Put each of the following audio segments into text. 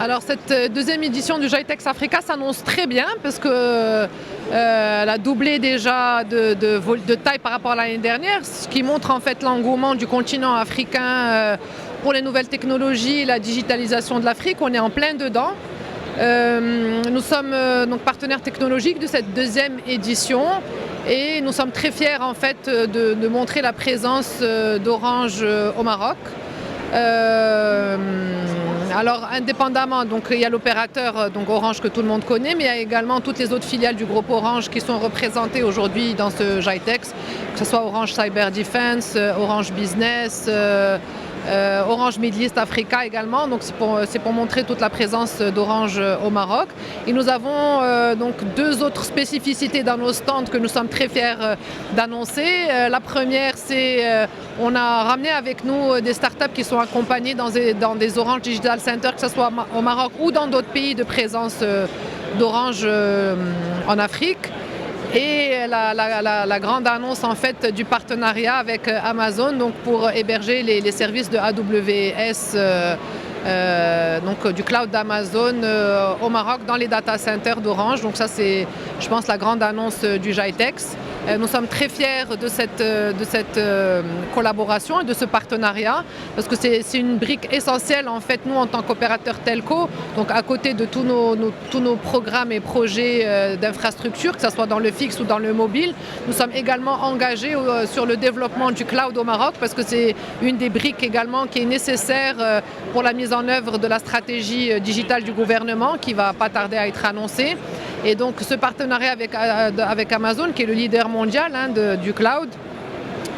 Alors cette deuxième édition du GITEX Africa s'annonce très bien parce que elle a doublé déjà de taille par rapport à l'année dernière, ce qui montre en fait l'engouement du continent africain pour les nouvelles technologies et la digitalisation de l'Afrique. On est en plein dedans. Nous sommes donc partenaires technologiques de cette deuxième édition et nous sommes très fiers en fait de montrer la présence d'Orange au Maroc. Alors indépendamment, donc il y a l'opérateur donc Orange que tout le monde connaît, mais il y a également toutes les autres filiales du groupe Orange qui sont représentées aujourd'hui dans ce GITEX, que ce soit Orange Cyber Defense, Orange Business, Orange Middle East Africa également, donc c'est pour montrer toute la présence d'Orange au Maroc. Et nous avons donc deux autres spécificités dans nos stands que nous sommes très fiers d'annoncer. La première, c'est on a ramené avec nous des startups qui sont accompagnées dans des Orange Digital Center, que ce soit au Maroc ou dans d'autres pays de présence d'Orange en Afrique. Et la grande annonce en fait du partenariat avec Amazon donc pour héberger les services de AWS, donc du cloud d'Amazon au Maroc dans les data centers d'Orange. Donc ça c'est, je pense, la grande annonce du GITEX. Nous sommes très fiers de cette collaboration et de ce partenariat parce que c'est une brique essentielle en fait nous en tant qu'opérateur telco, donc à côté de tous nos programmes et projets d'infrastructure, que ce soit dans le fixe ou dans le mobile, nous sommes également engagés sur le développement du cloud au Maroc parce que c'est une des briques également qui est nécessaire pour la mise en œuvre de la stratégie digitale du gouvernement qui va pas tarder à être annoncée. Et donc ce partenariat avec Amazon, qui est le leader mondial du cloud,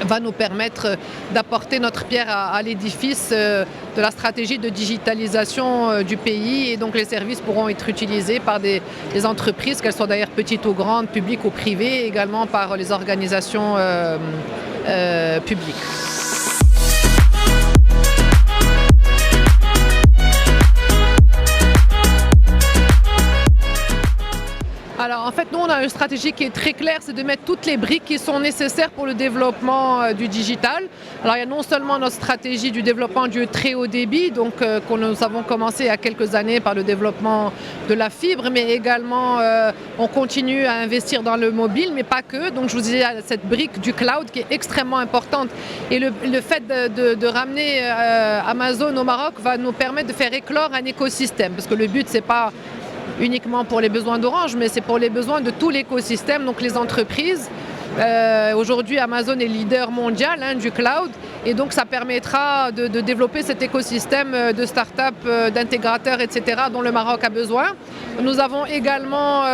va nous permettre d'apporter notre pierre à l'édifice de la stratégie de digitalisation du pays. Et donc les services pourront être utilisés par des entreprises, qu'elles soient d'ailleurs petites ou grandes, publiques ou privées, et également par les organisations publiques. Alors en fait, nous on a une stratégie qui est très claire, c'est de mettre toutes les briques qui sont nécessaires pour le développement du digital. Alors il y a non seulement notre stratégie du développement du très haut débit, donc que nous avons commencé il y a quelques années par le développement de la fibre, mais également on continue à investir dans le mobile, mais pas que. Donc je vous disais cette brique du cloud qui est extrêmement importante. Et le fait de ramener Amazon au Maroc va nous permettre de faire éclore un écosystème, parce que le but c'est pas uniquement pour les besoins d'Orange, mais c'est pour les besoins de tout l'écosystème, donc les entreprises. Aujourd'hui, Amazon est leader mondial du cloud et donc ça permettra de développer cet écosystème de start-up, d'intégrateurs, etc. dont le Maroc a besoin. Nous avons également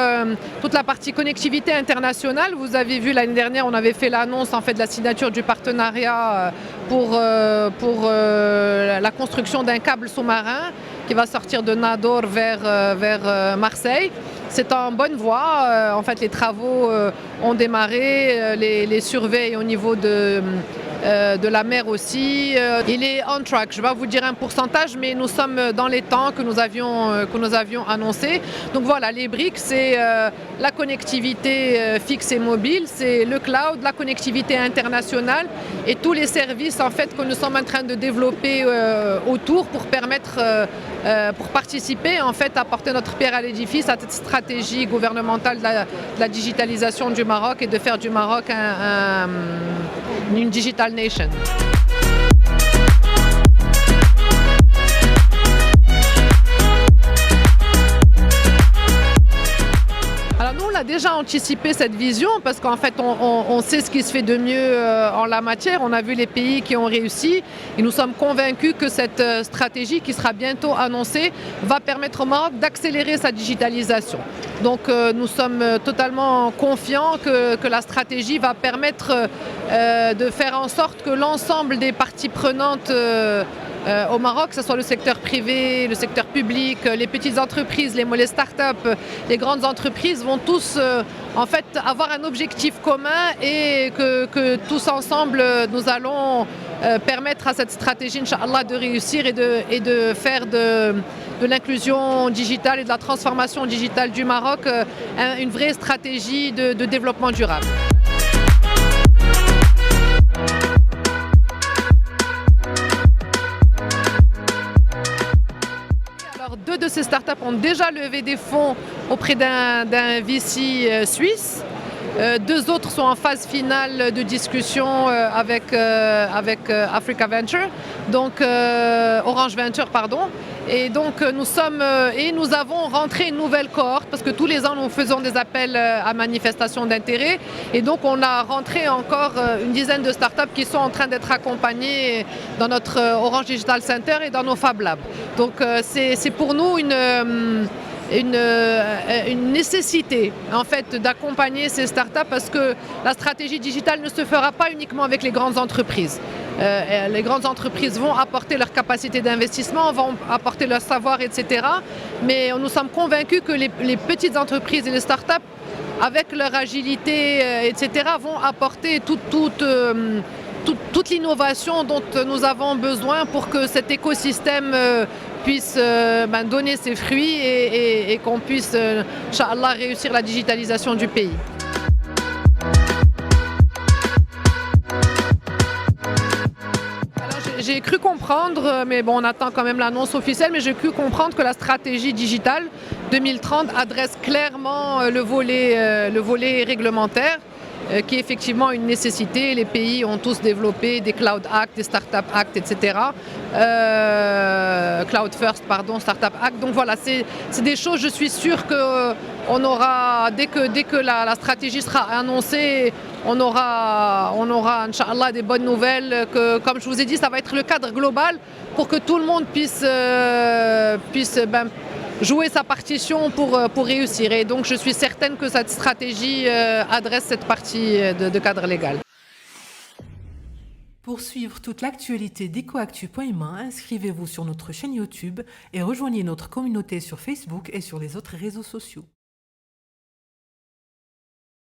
toute la partie connectivité internationale. Vous avez vu l'année dernière, on avait fait l'annonce en fait de la signature du partenariat pour la construction d'un câble sous-marin qui va sortir de Nador vers Marseille. C'est en bonne voie. En fait, les travaux ont démarré, les surveilles au niveau de la mer aussi. Il est on track. Je ne vais pas vous dire un pourcentage, mais nous sommes dans les temps que nous avions annoncé. Donc voilà, les briques, c'est la connectivité fixe et mobile, c'est le cloud, la connectivité internationale et tous les services en fait que nous sommes en train de développer autour pour permettre, pour participer en fait à porter notre pierre à l'édifice à cette stratégie gouvernementale de la digitalisation du Maroc et de faire du Maroc une digital nation. Alors nous, on a déjà anticipé cette vision parce qu'en fait, on sait ce qui se fait de mieux en la matière. On a vu les pays qui ont réussi et nous sommes convaincus que cette stratégie qui sera bientôt annoncée va permettre au Maroc d'accélérer sa digitalisation. Donc nous sommes totalement confiants que la stratégie va permettre de faire en sorte que l'ensemble des parties prenantes au Maroc, que ce soit le secteur privé, le secteur public, les petites entreprises, les start-up, les grandes entreprises vont tous en fait avoir un objectif commun et que tous ensemble nous allons permettre à cette stratégie, Inch'Allah, de réussir et de faire de l'inclusion digitale et de la transformation digitale du Maroc une vraie stratégie de développement durable. Deux de ces ces startups ont déjà levé des fonds auprès d'un VC suisse. Deux autres sont en phase finale de discussion avec Africa Venture, donc Orange Venture, pardon. Et donc nous avons rentré une nouvelle cohorte parce que tous les ans nous faisons des appels à manifestation d'intérêt et donc on a rentré encore une dizaine de startups qui sont en train d'être accompagnées dans notre Orange Digital Center et dans nos Fab Labs. Donc c'est pour nous une nécessité en fait d'accompagner ces startups parce que la stratégie digitale ne se fera pas uniquement avec les grandes entreprises. Les grandes entreprises vont apporter leur capacité d'investissement, vont apporter leur savoir, etc. Mais nous sommes convaincus que les petites entreprises et les startups, avec leur agilité, etc., vont apporter toute l'innovation dont nous avons besoin pour que cet écosystème puisse donner ses fruits et qu'on puisse, Inch'Allah, réussir la digitalisation du pays. J'ai cru comprendre, mais bon, on attend quand même l'annonce officielle, mais j'ai cru comprendre que la stratégie digitale 2030 adresse clairement le volet réglementaire, qui est effectivement une nécessité. Les pays ont tous développé des Cloud Act, des Startup Act, etc. Cloud First, pardon, Startup Act. Donc voilà, c'est des choses, je suis sûre qu'on aura, dès que la stratégie sera annoncée, on aura, Inch'Allah, des bonnes nouvelles, que, comme je vous ai dit, ça va être le cadre global pour que tout le monde puisse jouer sa partition pour réussir. Et donc je suis certaine que cette stratégie adresse cette partie de cadre légal. Pour suivre toute l'actualité d'EcoActu.ma, inscrivez-vous sur notre chaîne YouTube et rejoignez notre communauté sur Facebook et sur les autres réseaux sociaux.